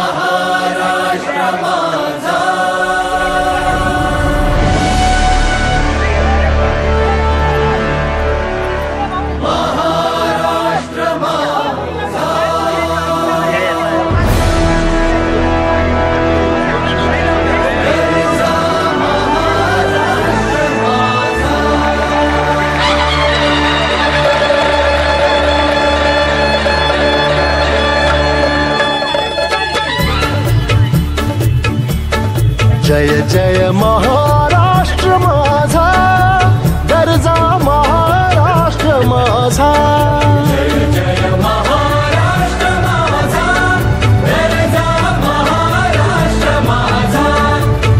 महाराष्ट्र माझा जय जय महाराष्ट्र माझा गरजा महाराष्ट्र माझा जय जय महाराष्ट्र माझा गरजा महाराष्ट्र माझा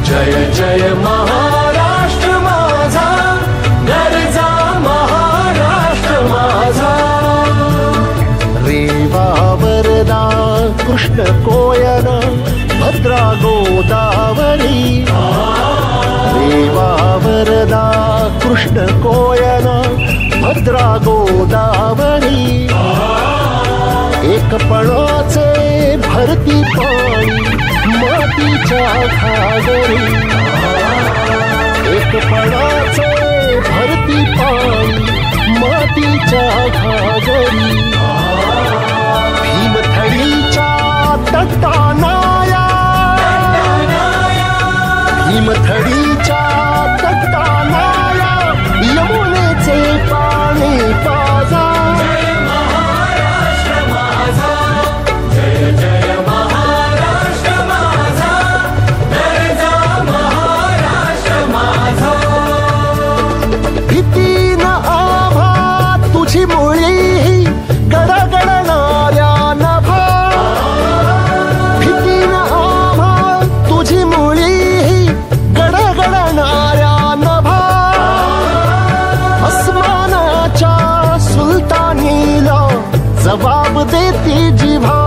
जय जय महाराष्ट्र माझा गरजा महाराष्ट्र माझा रेवा वरदा कृष्ण कोयना भद्रा गोदावरी रेवा वरदा कृष्ण कोयना भद्रा गोदावरी एकपणाचे भरती पाणी मातीच्या घागरी एकपणाचे भरती पाणी मातीच्या घागरी भीमथडीच्या तटानाया भीमथडीच्या तटानाया यमुनेचे पाणी पाजा जय महाराष्ट्र माझा जय जय महाराष्ट्र माझा गरजा महाराष्ट्र माझा भीतीन आभा तुझी मुळी गडगडणाऱ्या नभा भीतीन आभा तुझी मुळी गडगडणाऱ्या नभा अस्मानाच्या सुलतानीला जबाब देती जिव्हा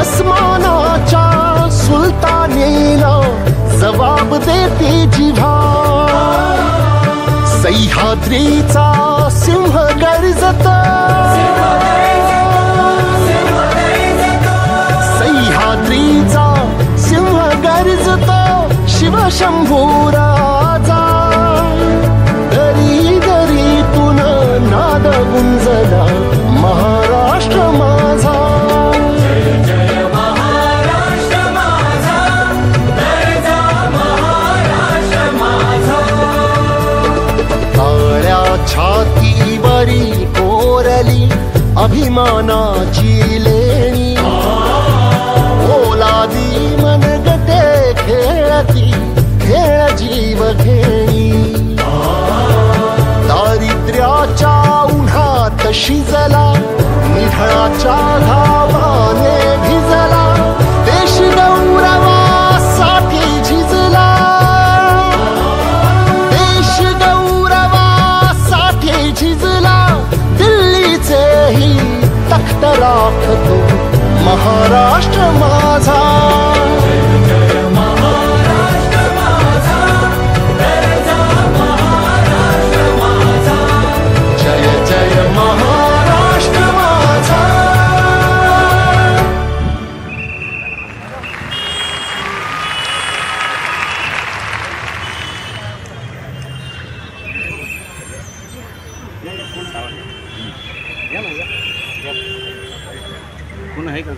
अस्मानाच्या सुलतानीला जबाब देती जिव्हा सह्याद्रीचा सिंह गर्जत सह्याद्रीचा सिंह गर्जत शिवशंभू राजा दरी दरीतून नाद गुंजला महाराष्ट्र माझा जय जय महाराष्ट्र माझा गरजा महाराष्ट्र माझा काळ्या छातीवरी कोरली अभिमानाची लेणी ओलादी मनगटे खेळती खेळ जीव घेणी दारिद्र्याच्या उन्हात शिजला निढळाच्या घावाने भिजला देश गौरवासाठी झिजला देश गौरवासाठी झिजला दिल्लीचेही तख्त राखतो महाराष्ट्र माझा जय जय महाराष्ट्र माझा गरजा महाराष्ट्र माझा जय जय महाराष्ट्र माझा कोण आहे का